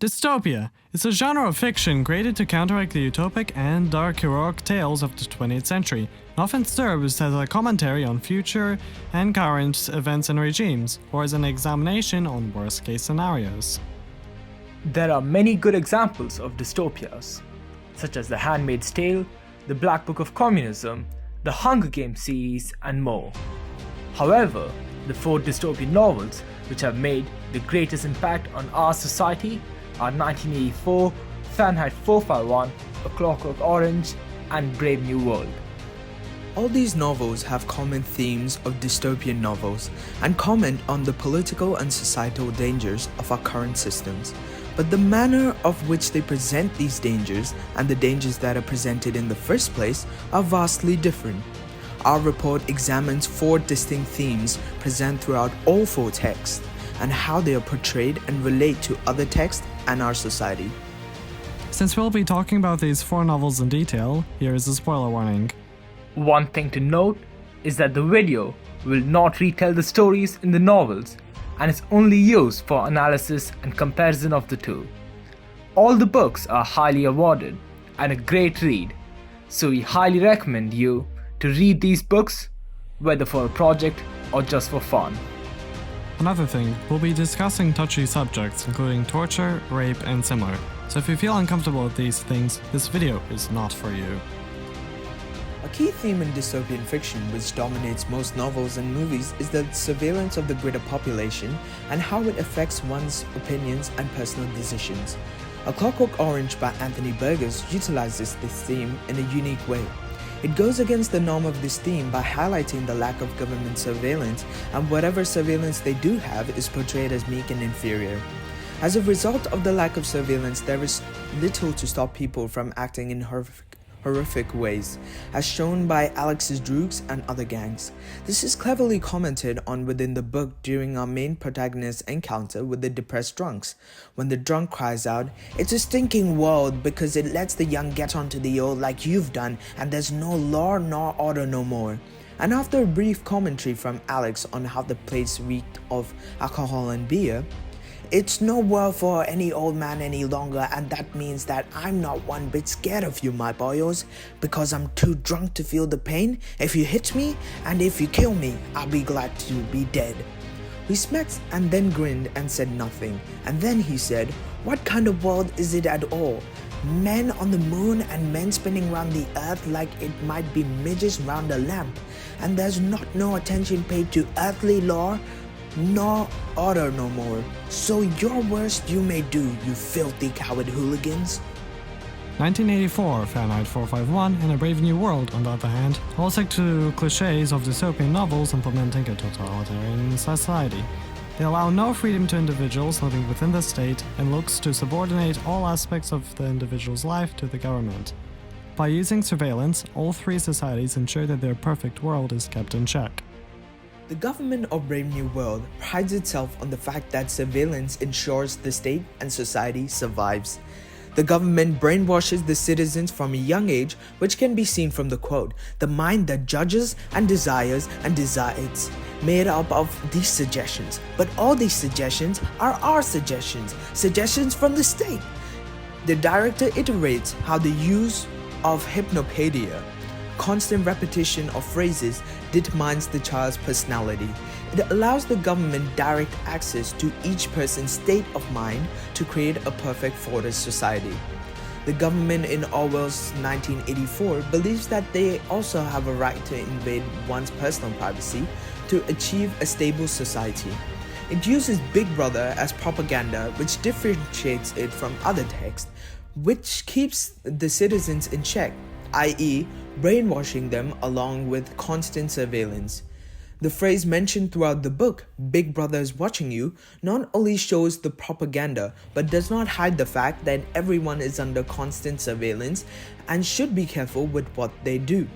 Dystopia is a genre of fiction created to counteract the utopic and dark heroic tales of the 20th century, and often serves as a commentary on future and current events and regimes, or as an examination on worst-case scenarios. There are many good examples of dystopias, such as The Handmaid's Tale, The Black Book of Communism, the Hunger Games series, and more. However, the four dystopian novels which have made the greatest impact on our society are 1984, Fahrenheit 451, A Clockwork Orange, and Brave New World. All these novels have common themes of dystopian novels and comment on the political and societal dangers of our current systems. But the manner of which they present these dangers and the dangers that are presented in the first place are vastly different. Our report examines four distinct themes present throughout all four texts and how they are portrayed and relate to other texts and our society. Since we'll be talking about these four novels in detail, here is a spoiler warning. One thing to note is that the video will not retell the stories in the novels and is only used for analysis and comparison of the two. All the books are highly awarded and a great read, so we highly recommend you to read these books, whether for a project or just for fun. Another thing, we'll be discussing touchy subjects including torture, rape, and similar, so if you feel uncomfortable with these things, this video is not for you. A key theme in dystopian fiction which dominates most novels and movies is the surveillance of the greater population and how it affects one's opinions and personal decisions. A Clockwork Orange by Anthony Burgess utilizes this theme in a unique way. It goes against the norm of this theme by highlighting the lack of government surveillance, and whatever surveillance they do have is portrayed as meek and inferior. As a result of the lack of surveillance, there is little to stop people from acting in horrific ways, as shown by Alex's Droogs and other gangs. This is cleverly commented on within the book during our main protagonist's encounter with the depressed drunks, when the drunk cries out, "It's a stinking world because it lets the young get onto the old like you've done, and there's no law nor order no more." And after a brief commentary from Alex on how the place reeked of alcohol and beer, "It's no world for any old man any longer, and that means that I'm not one bit scared of you, my boyos, because I'm too drunk to feel the pain. If you hit me, and if you kill me, I'll be glad to be dead." We smacked and then grinned and said nothing, and then he said, "What kind of world is it at all? Men on the moon and men spinning round the earth like it might be midgets round a lamp, and there's not no attention paid to earthly law nor order no more. So your worst you may do, you filthy coward hooligans." 1984, Fahrenheit 451, and A Brave New World, on the other hand, all stick to cliches of dystopian novels implementing a totalitarian society. They allow no freedom to individuals living within the state and looks to subordinate all aspects of the individual's life to the government. By using surveillance, all three societies ensure that their perfect world is kept in check. The government of Brave New World prides itself on the fact that surveillance ensures the state and society survives. The government brainwashes the citizens from a young age, which can be seen from the quote, "The mind that judges and desires and decides," made up of these suggestions. But all these suggestions are our suggestions from the state. The director iterates how the use of hypnopedia, constant repetition of phrases, determines the child's personality. It allows the government direct access to each person's state of mind to create a perfect forest society. The government in Orwell's 1984 believes that they also have a right to invade one's personal privacy to achieve a stable society. It uses Big Brother as propaganda, which differentiates it from other texts, which keeps the citizens in check, i.e., brainwashing them along with constant surveillance. The phrase mentioned throughout the book, "Big Brother is watching you," not only shows the propaganda, but does not hide the fact that everyone is under constant surveillance and should be careful with what they do.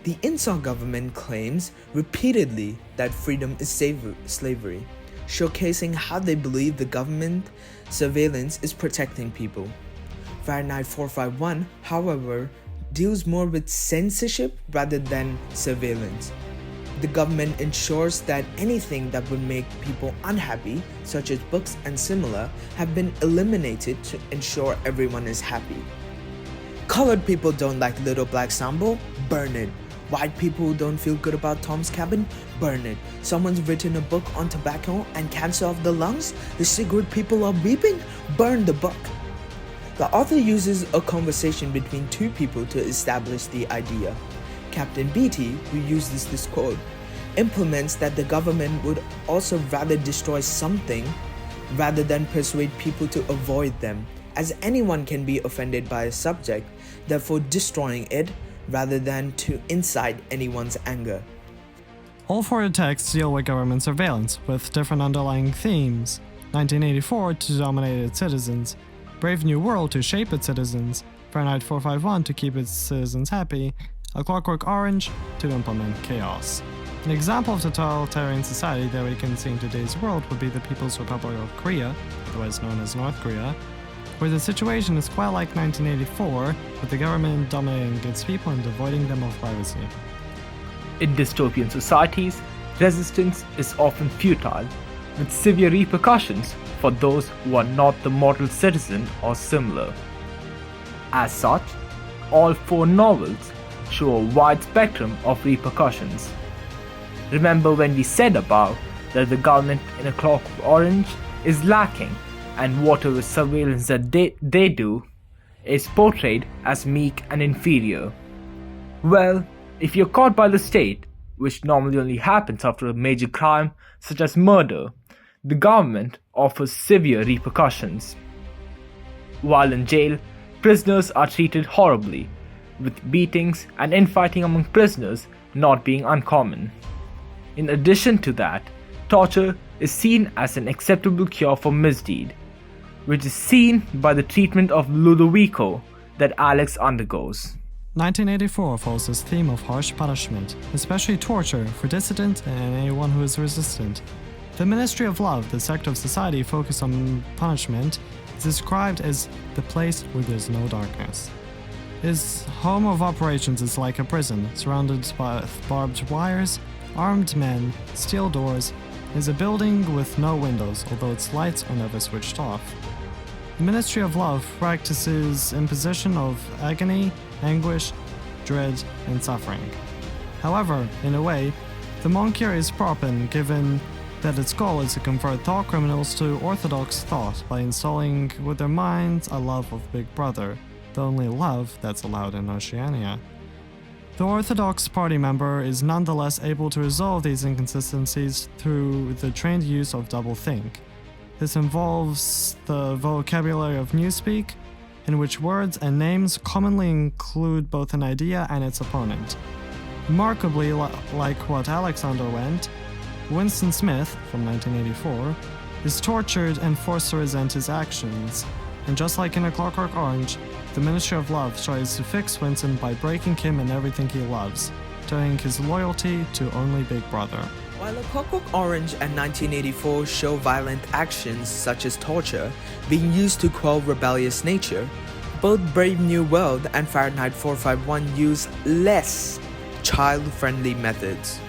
The insult government claims repeatedly that freedom is slavery, showcasing how they believe the government surveillance is protecting people. Fahrenheit 451, however, deals more with censorship rather than surveillance. The government ensures that anything that would make people unhappy, such as books and similar, have been eliminated to ensure everyone is happy. Colored people don't like Little Black Sambo? Burn it. White people who don't feel good about Tom's Cabin? Burn it. Someone's written a book on tobacco and cancer of the lungs? The cigarette people are weeping? Burn the book. The author uses a conversation between two people to establish the idea. Captain Beatty, who uses this quote, implements that the government would also rather destroy something rather than persuade people to avoid them, as anyone can be offended by a subject, therefore destroying it rather than to incite anyone's anger. All four texts deal with government surveillance, with different underlying themes. 1984 to dominate its citizens, Brave New World to shape its citizens, Fahrenheit 451 to keep its citizens happy, A Clockwork Orange to implement chaos. An example of totalitarian society that we can see in today's world would be the People's Republic of Korea, otherwise known as North Korea, where the situation is quite like 1984, with the government dominating its people and devoiding them of privacy. In dystopian societies, resistance is often futile, with severe repercussions for those who are not the model citizen or similar. As such, all four novels show a wide spectrum of repercussions. Remember when we said above that the government in A Clockwork Orange is lacking, and whatever surveillance that they do is portrayed as meek and inferior. Well, if you're caught by the state, which normally only happens after a major crime such as murder, the government offers severe repercussions. While in jail, prisoners are treated horribly, with beatings and infighting among prisoners not being uncommon. In addition to that, torture is seen as an acceptable cure for misdeed, which is seen by the treatment of Ludovico that Alex undergoes. 1984 follows this theme of harsh punishment, especially torture for dissidents and anyone who is resistant. The Ministry of Love, the sect of society focused on punishment, is described as the place where there's no darkness. Its home of operations is like a prison, surrounded by barbed wires, armed men, steel doors. It is a building with no windows, although its lights are never switched off. The Ministry of Love practices imposition of agony, anguish, dread, and suffering. However, in a way, the Moncure is proper, given that its goal is to convert thought criminals to orthodox thought by installing with their minds a love of Big Brother, the only love that's allowed in Oceania. The Orthodox Party member is nonetheless able to resolve these inconsistencies through the trained use of doublethink. This involves the vocabulary of Newspeak, in which words and names commonly include both an idea and its opponent. Remarkably, like what Alex underwent, Winston Smith, from 1984, is tortured and forced to resent his actions, and just like in A Clockwork Orange, the Ministry of Love tries to fix Winston by breaking him and everything he loves, turning his loyalty to only Big Brother. While A Clockwork Orange and 1984 show violent actions such as torture being used to quell rebellious nature, both Brave New World and Fahrenheit 451 use less child-friendly methods.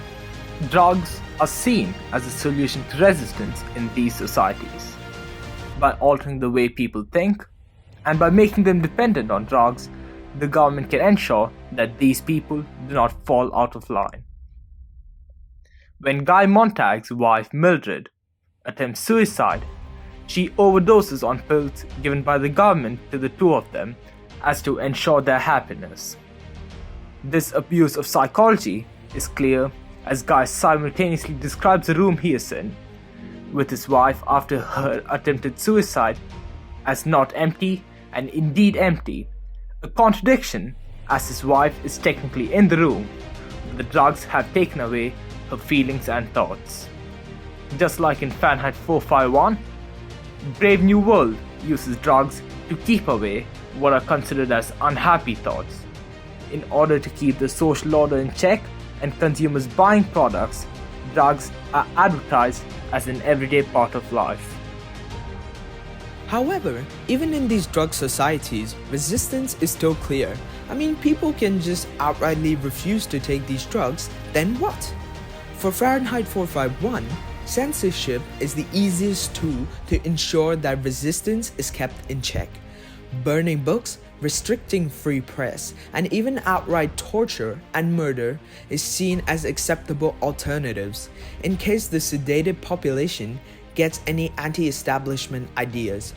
Drugs are seen as a solution to resistance in these societies. By altering the way people think, and by making them dependent on drugs, the government can ensure that these people do not fall out of line. When Guy Montag's wife Mildred attempts suicide, she overdoses on pills given by the government to the two of them as to ensure their happiness. This abuse of psychology is clear as Guy simultaneously describes the room he is in with his wife after her attempted suicide as not empty and indeed empty, a contradiction as his wife is technically in the room, but the drugs have taken away her feelings and thoughts. Just like in Fahrenheit 451, Brave New World uses drugs to keep away what are considered as unhappy thoughts. In order to keep the social order in check and consumers buying products, drugs are advertised as an everyday part of life. However, even in these drug societies, resistance is still clear. I mean, people can just outrightly refuse to take these drugs, then what? For Fahrenheit 451, censorship is the easiest tool to ensure that resistance is kept in check. Burning books, restricting free press, and even outright torture and murder is seen as acceptable alternatives in case the sedated population gets any anti-establishment ideas.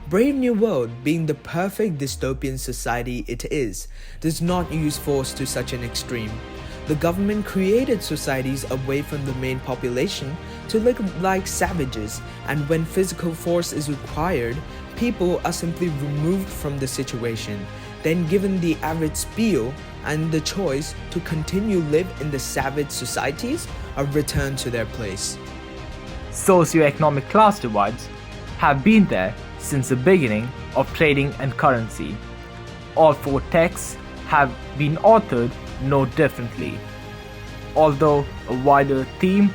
Brave New World, being the perfect dystopian society it is, does not use force to such an extreme. The government created societies away from the main population to look like savages, and when physical force is required, people are simply removed from the situation, then given the average spiel and the choice to continue live in the savage societies or return to their place. Socio-economic class divides have been there since the beginning of trading and currency. All four texts have been authored no differently. Although a wider theme,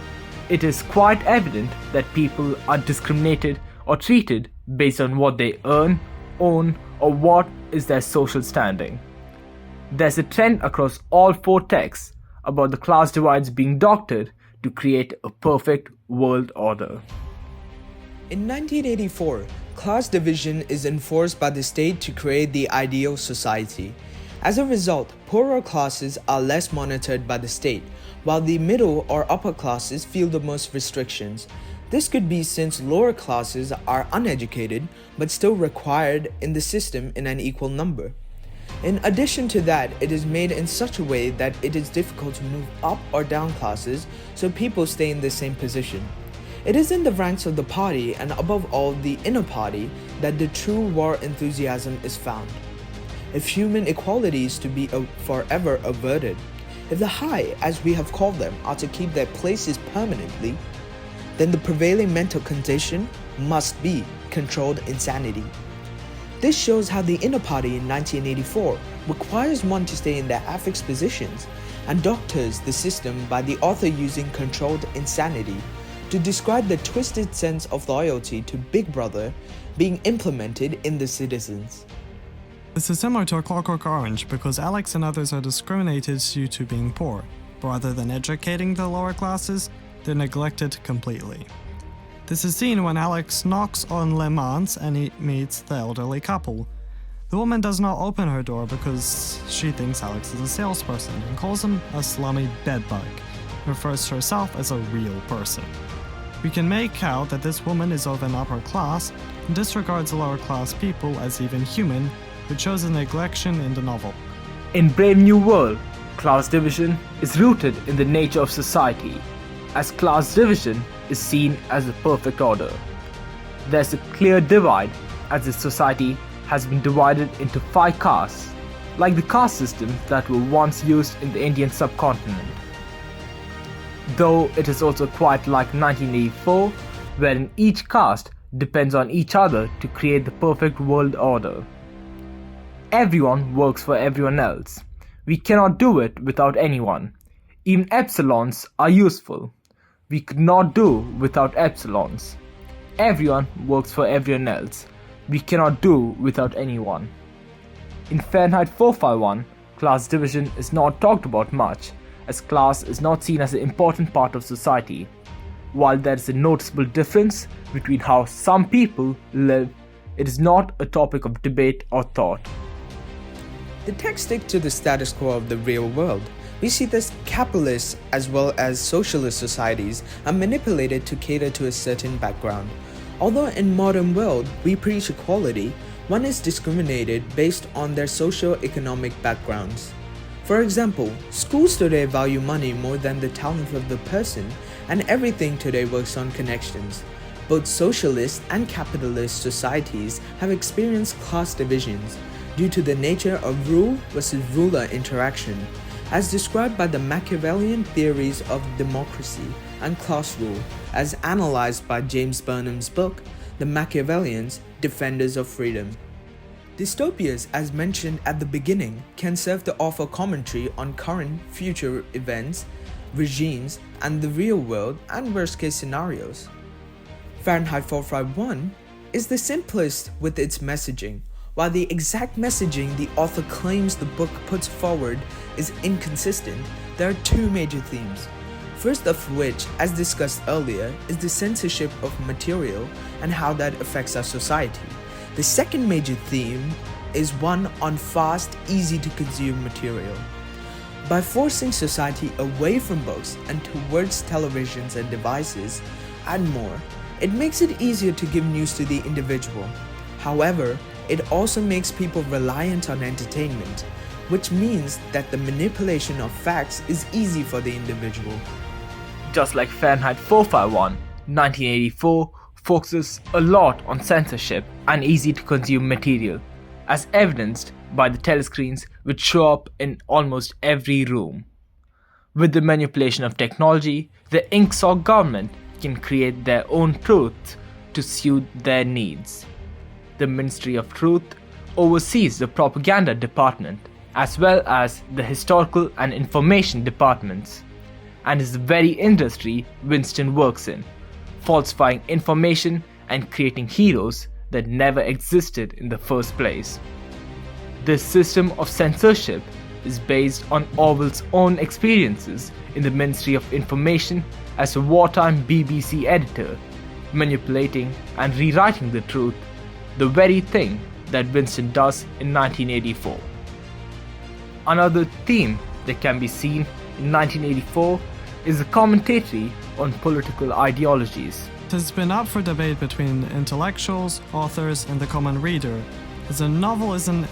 it is quite evident that people are discriminated or treated based on what they earn, own, or what is their social standing. There's a trend across all four texts about the class divides being doctored to create a perfect world order. In 1984, class division is enforced by the state to create the ideal society. As a result, poorer classes are less monitored by the state, while the middle or upper classes feel the most restrictions. This could be since lower classes are uneducated but still required in the system in an equal number. In addition to that, it is made in such a way that it is difficult to move up or down classes, so people stay in the same position. It is in the ranks of the party, and above all the inner party, that the true war enthusiasm is found. If human equality is to be forever averted, if the high, as we have called them, are to keep their places permanently, then the prevailing mental condition must be controlled insanity. This shows how the inner party in 1984 requires one to stay in their affixed positions and doctors the system by the author using controlled insanity to describe the twisted sense of loyalty to Big Brother being implemented in the citizens. This is similar to a Clockwork Orange because Alex and others are discriminated due to being poor. Rather than educating the lower classes, they're neglected completely. This is seen when Alex knocks on Le Mans and he meets the elderly couple. The woman does not open her door because she thinks Alex is a salesperson and calls him a slummy bedbug, and refers to herself as a real person. We can make out that this woman is of an upper class and disregards the lower class people as even human, which shows a neglection in the novel. In Brave New World, class division is rooted in the nature of society, as class division is seen as a perfect order. There's a clear divide as the society has been divided into 5 castes, like the caste systems that were once used in the Indian subcontinent. Though it is also quite like 1984, wherein each caste depends on each other to create the perfect world order. Everyone works for everyone else. We cannot do it without anyone. Even epsilons are useful. We could not do without epsilons. Everyone works for everyone else. We cannot do without anyone. In Fahrenheit 451, class division is not talked about much, as class is not seen as an important part of society. While there is a noticeable difference between how some people live, it is not a topic of debate or thought. The text stick to the status quo of the real world. We see that capitalist as well as socialist societies are manipulated to cater to a certain background. Although in modern world we preach equality, one is discriminated based on their socio-economic backgrounds. For example, schools today value money more than the talent of the person, and everything today works on connections. Both socialist and capitalist societies have experienced class divisions due to the nature of rule versus ruler interaction, as described by the Machiavellian theories of democracy and class rule, as analyzed by James Burnham's book, The Machiavellians, Defenders of Freedom. Dystopias, as mentioned at the beginning, can serve to offer commentary on current, future events, regimes, and the real world and worst-case scenarios. Fahrenheit 451 is the simplest with its messaging. While the exact messaging the author claims the book puts forward is inconsistent, there are 2 major themes. First of which, as discussed earlier, is the censorship of material and how that affects our society. The second major theme is one on fast, easy to consume material. By forcing society away from books and towards televisions and devices, and more, it makes it easier to give news to the individual. However, it also makes people reliant on entertainment, which means that the manipulation of facts is easy for the individual. Just like Fahrenheit 451, 1984 focuses a lot on censorship and easy to consume material, as evidenced by the telescreens which show up in almost every room. With the manipulation of technology, the inksock government can create their own truth to suit their needs. The Ministry of Truth oversees the propaganda department as well as the historical and information departments, and is the very industry Winston works in, falsifying information and creating heroes that never existed in the first place. This system of censorship is based on Orwell's own experiences in the Ministry of Information as a wartime BBC editor, manipulating and rewriting the truth, the very thing that Winston does in 1984. Another theme that can be seen in 1984 is a commentary on political ideologies. It has been up for debate between intellectuals, authors, and the common reader, as the novel isn't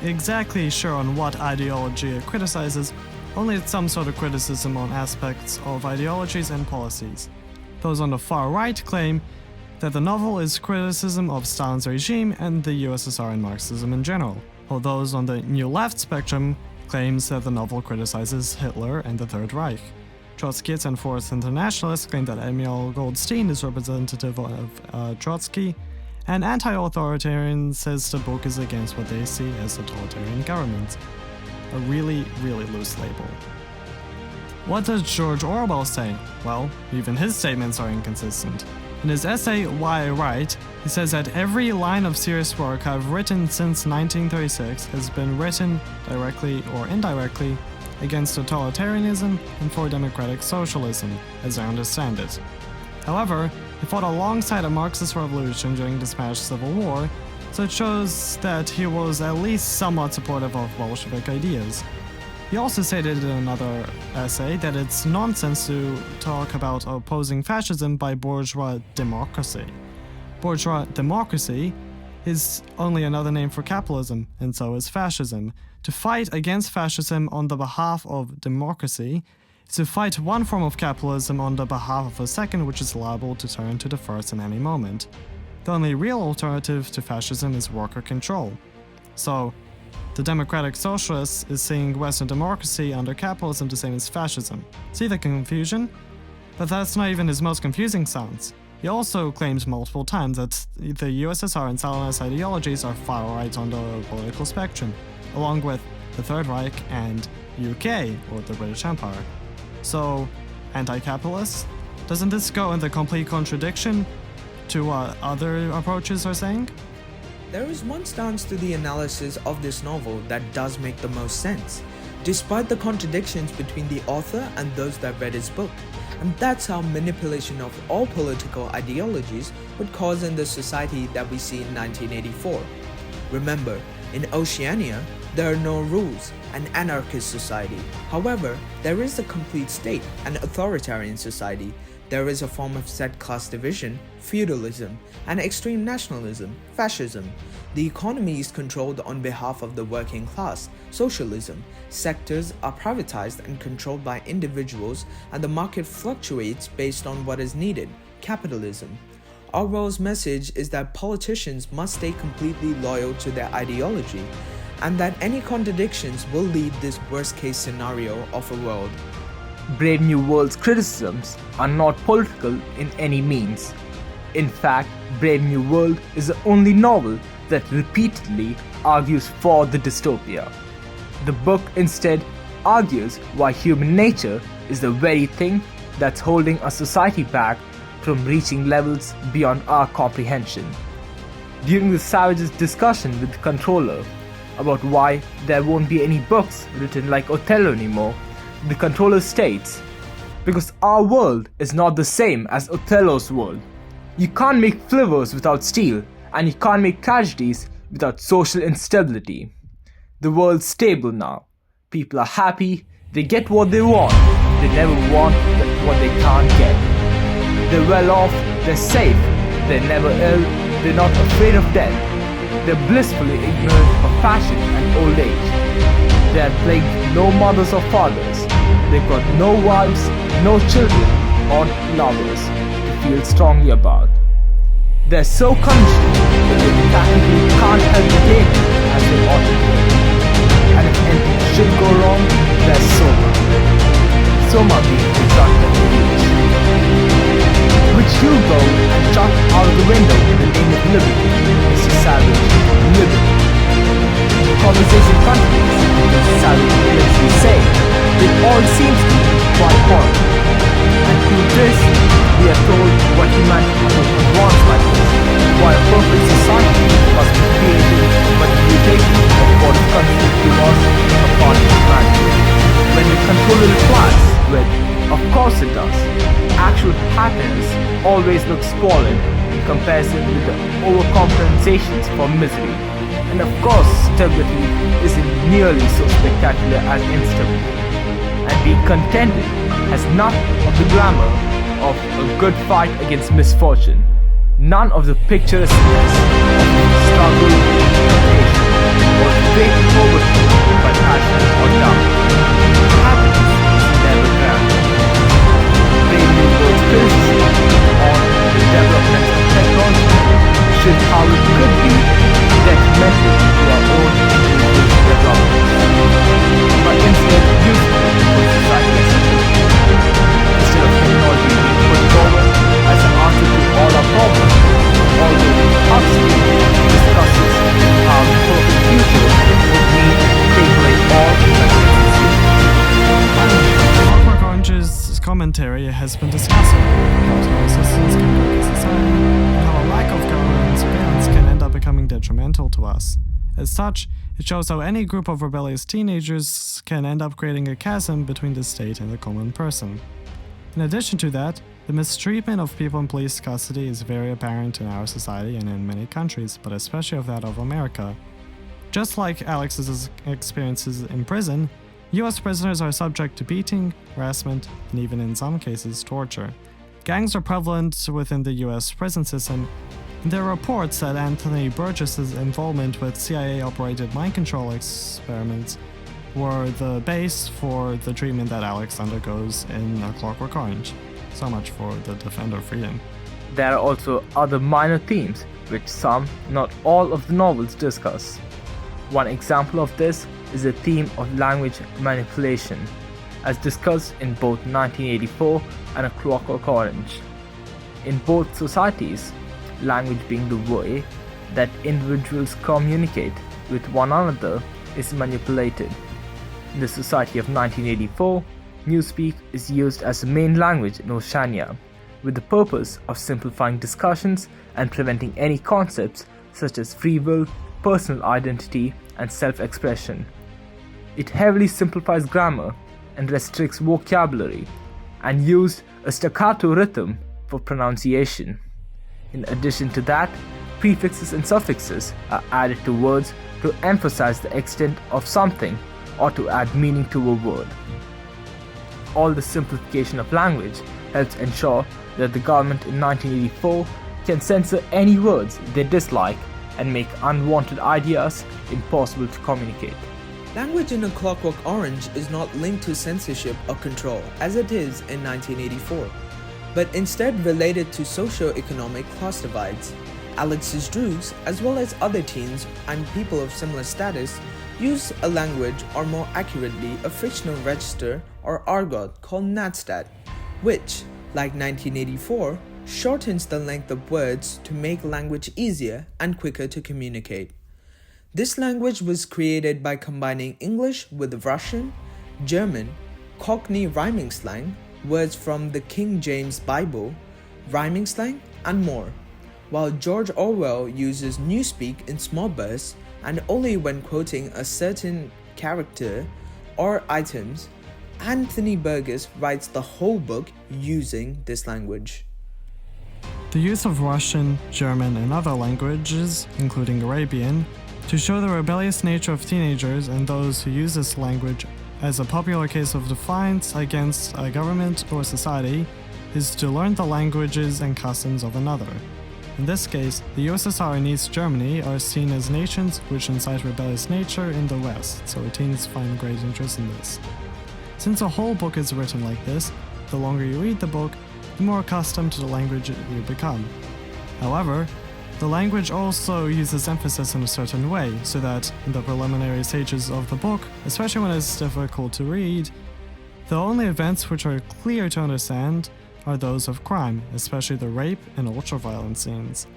exactly sure on what ideology it criticizes, only some sort of criticism on aspects of ideologies and policies. Those on the far right claim that the novel is criticism of Stalin's regime and the USSR and Marxism in general, while those on the New Left spectrum claims that the novel criticizes Hitler and the Third Reich. Trotskyists and Fourth Internationalists claim that Emil Goldstein is representative of Trotsky, and anti-authoritarian says the book is against what they see as totalitarian governments. A really, really loose label. What does George Orwell say? Well, even his statements are inconsistent. In his essay Why I Write, he says that every line of serious work I've written since 1936 has been written, directly or indirectly, against totalitarianism and for democratic socialism, as I understand it. However, he fought alongside a Marxist revolution during the Spanish Civil War, so it shows that he was at least somewhat supportive of Bolshevik ideas. He also stated in another essay that it's nonsense to talk about opposing fascism by bourgeois democracy. Bourgeois democracy is only another name for capitalism, and so is fascism. To fight against fascism on the behalf of democracy is to fight one form of capitalism on the behalf of a second, which is liable to turn to the first in any moment. The only real alternative to fascism is worker control. So, the democratic socialist is seeing Western democracy under capitalism the same as fascism. See the confusion? But that's not even his most confusing stance. He also claims multiple times that the USSR and Stalinist ideologies are far right on the political spectrum, along with the Third Reich and UK, or the British Empire. So, anti-capitalist? Doesn't this go in the complete contradiction to what other approaches are saying? There is one stance to the analysis of this novel that does make the most sense, despite the contradictions between the author and those that read his book, and that's how manipulation of all political ideologies would cause in the society that we see in 1984. Remember, in Oceania, there are no rules, an anarchist society. However, there is a complete state, an authoritarian society. There is a form of set class division, feudalism, and extreme nationalism, fascism. The economy is controlled on behalf of the working class, socialism. Sectors are privatized and controlled by individuals, and the market fluctuates based on what is needed, capitalism. Orwell's message is that politicians must stay completely loyal to their ideology, and that any contradictions will lead this worst-case scenario of a world. Brave New World's criticisms are not political in any means. In fact, Brave New World is the only novel that repeatedly argues for the dystopia. The book instead argues why human nature is the very thing that's holding our society back from reaching levels beyond our comprehension. During the Savage's discussion with the controller about why there won't be any books written like Othello anymore, the controller states, Because our world is not the same as Othello's world. You can't make flavors without steel, and you can't make tragedies without social instability. The world's stable now. People are happy, they get what they want. They never want what they can't get. They're well off, they're safe, they're never ill, they're not afraid of death. They're blissfully ignorant of fashion and old age. They are plagued with no mothers or fathers. They've got no wives, no children, or lovers to feel strongly about. They're so conditioned that they practically can't help behaving as they ought to behave. And if anything should go wrong, there's Soma. Soma being the judge of the village, which you go and chuck out of the window in the name of liberty, Mr. Savage, liberty. The conversation continues, Mr. Savage eventually saying, it all seems to be quite horrible. And through this, we are told what humanity would want like this, why a perfect society must be created, but the mutation of what constantly was a part of humanity. When the controller replies with, of course it does, actual happiness always looks squalid in comparison with the overcompensations for misery. And of course, stability isn't nearly so spectacular as instability. And being contented has none of the glamour of a good fight against misfortune, none of the picturesqueness of struggle, temptation, or fate overthrown by passion or doubt. Happiness is never grand. Brave New World's criticism on the development of technology should how it could be detrimental to our own individual development, but instead useful for society as a whole. Instead of technology being put forward as an answer to all our problems, although Huxley discusses how the perfect future would mean take away all inconsistency. Clockwork Orange's commentary has been discussing how small systems can break a society and how a lack of government surveillance can end up becoming detrimental to us. As such, it shows how any group of rebellious teenagers can end up creating a chasm between the state and the common person. In addition to that, the mistreatment of people in police custody is very apparent in our society and in many countries, but especially of that of America. Just like Alex's experiences in prison, US prisoners are subject to beating, harassment, and even in some cases torture. Gangs are prevalent within the US prison system, and there are reports that Anthony Burgess's involvement with CIA-operated mind control experiments were the base for the treatment that Alex undergoes in A Clockwork Orange. So much for the Defender of Freedom. There are also other minor themes which some, not all of the novels discuss. One example of this is the theme of language manipulation, as discussed in both 1984 and A Clockwork Orange. In both societies, language being the way that individuals communicate with one another is manipulated. In the society of 1984, Newspeak is used as the main language in Oceania, with the purpose of simplifying discussions and preventing any concepts such as free will, personal identity, and self-expression. It heavily simplifies grammar and restricts vocabulary, and used a staccato rhythm for pronunciation. In addition to that, prefixes and suffixes are added to words to emphasize the extent of something or to add meaning to a word. All the simplification of language helps ensure that the government in 1984 can censor any words they dislike and make unwanted ideas impossible to communicate. Language in A Clockwork Orange is not linked to censorship or control as it is in 1984, but instead related to socio-economic class divides. Alex's Drews, as well as other teens and people of similar status, use a language, or more accurately a fictional register or argot called Nadstat, which, like 1984, shortens the length of words to make language easier and quicker to communicate. This language was created by combining English with Russian, German, Cockney rhyming slang, words from the King James Bible, rhyming slang, and more, while George Orwell uses Newspeak in small bursts and only when quoting a certain character or items, Anthony Burgess writes the whole book using this language. The use of Russian, German, and other languages, including Arabian, to show the rebellious nature of teenagers and those who use this language as a popular case of defiance against a government or society, is to learn the languages and customs of another. In this case, the USSR and East Germany are seen as nations which incite rebellious nature in the West, so teens find great interest in this. Since the whole book is written like this, the longer you read the book, the more accustomed to the language you become. However, the language also uses emphasis in a certain way, so that in the preliminary stages of the book, especially when it's difficult to read, the only events which are clear to understand are those of crime, especially the rape and ultra-violent scenes.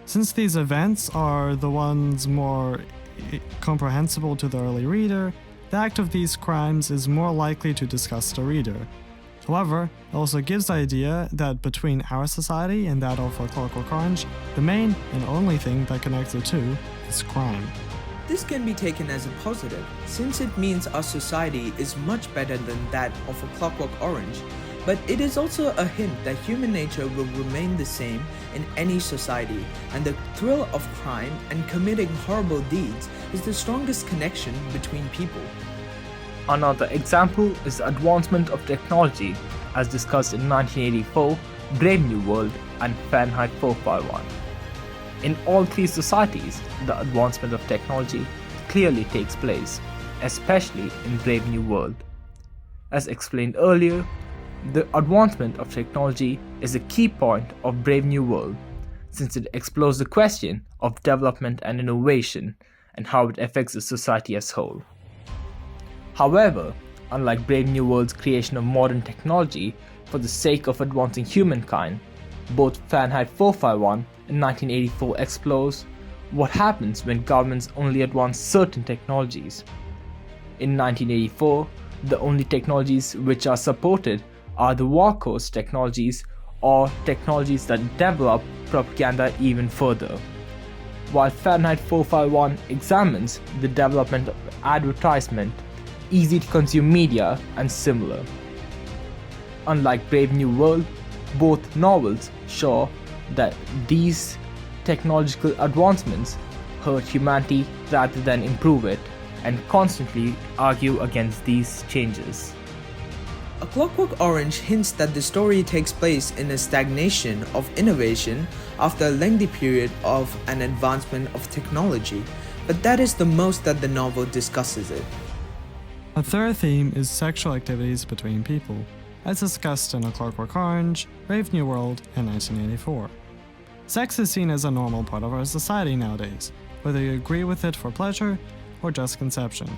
Since these events are the ones more comprehensible to the early reader, the act of these crimes is more likely to disgust the reader. However, it also gives the idea that between our society and that of Clockwork Orange, the main and only thing that connects the two is crime. This can be taken as a positive, since it means our society is much better than that of a Clockwork Orange, but it is also a hint that human nature will remain the same in any society, and the thrill of crime and committing horrible deeds is the strongest connection between people. Another example is the advancement of technology, as discussed in 1984, Brave New World, and Fahrenheit 451. In all three societies, the advancement of technology clearly takes place, especially in Brave New World. As explained earlier, the advancement of technology is a key point of Brave New World, since it explores the question of development and innovation and how it affects the society as a whole. However, unlike Brave New World's creation of modern technology for the sake of advancing humankind, both Fahrenheit 451 and 1984 explores what happens when governments only advance certain technologies. In 1984, the only technologies which are supported are the workhorse technologies, or technologies that develop propaganda even further, while Fahrenheit 451 examines the development of advertisement, easy-to-consume media, and similar. Unlike Brave New World, both novels show that these technological advancements hurt humanity rather than improve it, and constantly argue against these changes. A Clockwork Orange hints that the story takes place in a stagnation of innovation after a lengthy period of an advancement of technology, but that is the most that the novel discusses it. A third theme is sexual activities between people, as discussed in A Clockwork Orange, Brave New World, and 1984. Sex is seen as a normal part of our society nowadays, whether you agree with it for pleasure or just conception.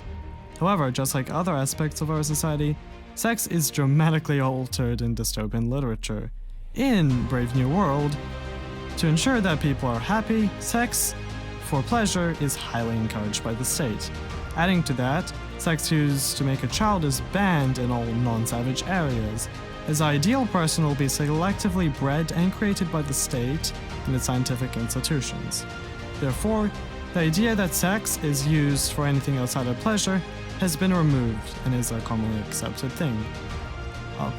However, just like other aspects of our society, sex is dramatically altered in dystopian literature. In Brave New World, to ensure that people are happy, sex for pleasure is highly encouraged by the state. Adding to that, sex used to make a child is banned in all non-savage areas, as the ideal person will be selectively bred and created by the state and its scientific institutions. Therefore, the idea that sex is used for anything outside of pleasure has been removed and is a commonly accepted thing.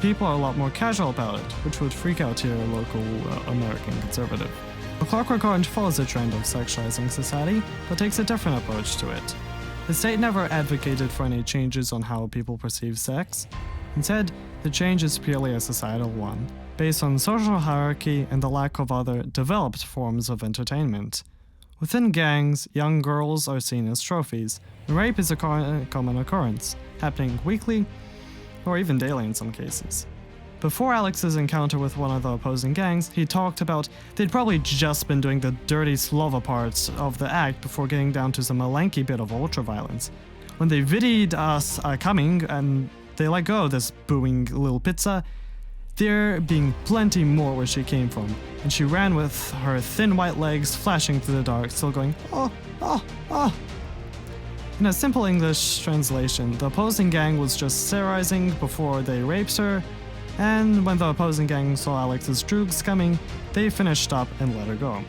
People are a lot more casual about it, which would freak out your local American conservative. The Clockwork Orange follows the trend of sexualizing society, but takes a different approach to it. The state never advocated for any changes on how people perceive sex. Instead, the change is purely a societal one, based on social hierarchy and the lack of other developed forms of entertainment. Within gangs, young girls are seen as trophies, and rape is a common occurrence, happening weekly or even daily in some cases. Before Alex's encounter with one of the opposing gangs, he talked about they'd probably just been doing the dirty Slova parts of the act before getting down to some lanky bit of ultra-violence. When they videoed us coming and they let go of this booing little pizza, there being plenty more where she came from, and she ran with her thin white legs flashing through the dark, still going, oh, oh, oh. In a simple English translation, the opposing gang was just terrorizing before they raped her, and when the opposing gang saw Alex's droogs coming, they finished up and let her go.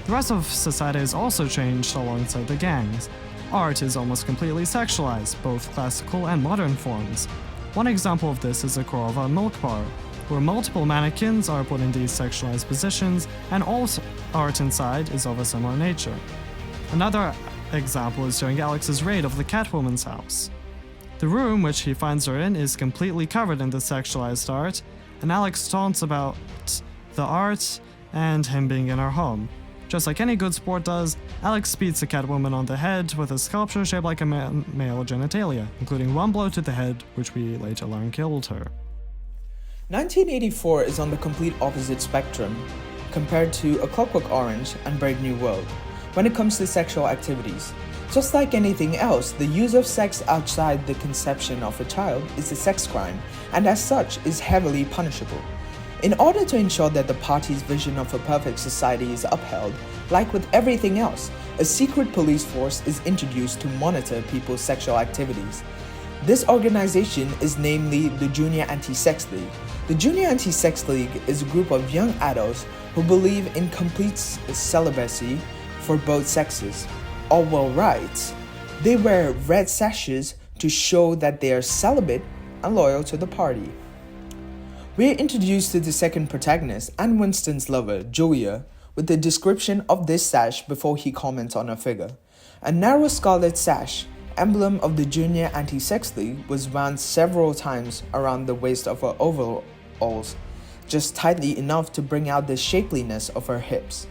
The rest of society has also changed alongside the gangs. Art is almost completely sexualized, both classical and modern forms. One example of this is the Korova milk bar, where multiple mannequins are put in these sexualized positions and all art inside is of a similar nature. Another example is during Alex's raid of the Catwoman's house. The room which he finds her in is completely covered in the sexualized art, and Alex taunts about the art and him being in her home. Just like any good sport does, Alex beats the Catwoman on the head with a sculpture shaped like a male genitalia, including one blow to the head, which we later learn killed her. 1984 is on the complete opposite spectrum compared to A Clockwork Orange and Brave New World when it comes to sexual activities. Just like anything else, the use of sex outside the conception of a child is a sex crime, and as such is heavily punishable. In order to ensure that the party's vision of a perfect society is upheld, like with everything else, a secret police force is introduced to monitor people's sexual activities. This organization is namely the Junior Anti-Sex League. The Junior Anti-Sex League is a group of young adults who believe in complete celibacy for both sexes. Orwell writes, "They wear red sashes to show that they are celibate and loyal to the party." We are introduced to the second protagonist and Winston's lover, Julia, with a description of this sash before he comments on her figure. A narrow scarlet sash, emblem of the Junior Anti-Sex League, was wound several times around the waist of her overalls, just tightly enough to bring out the shapeliness of her hips.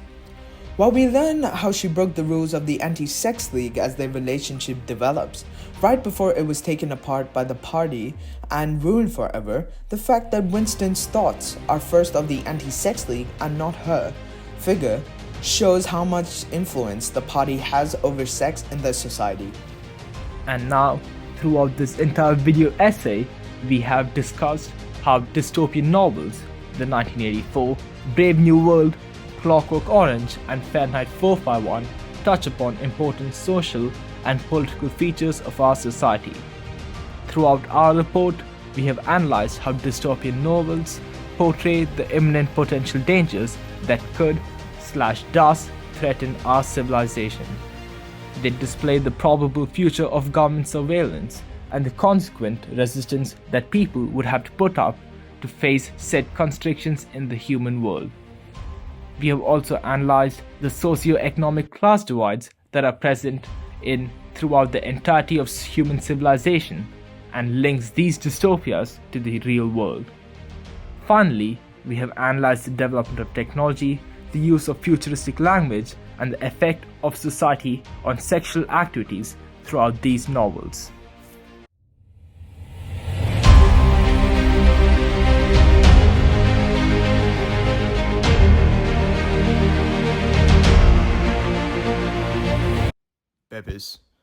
While we learn how she broke the rules of the Anti-Sex League as their relationship develops, right before it was taken apart by the party and ruined forever, the fact that Winston's thoughts are first of the Anti-Sex League and not her figure shows how much influence the party has over sex in their society. And now, throughout this entire video essay, we have discussed how dystopian novels, the 1984, Brave New World, Clockwork Orange, and Fahrenheit 451 touch upon important social and political features of our society. Throughout our report, we have analyzed how dystopian novels portray the imminent potential dangers that could/does threaten our civilization. They display the probable future of government surveillance and the consequent resistance that people would have to put up to face said constrictions in the human world. We have also analyzed the socio-economic class divides that are present in throughout the entirety of human civilization and links these dystopias to the real world. Finally, we have analyzed the development of technology, the use of futuristic language, and the effect of society on sexual activities throughout these novels. Peppers.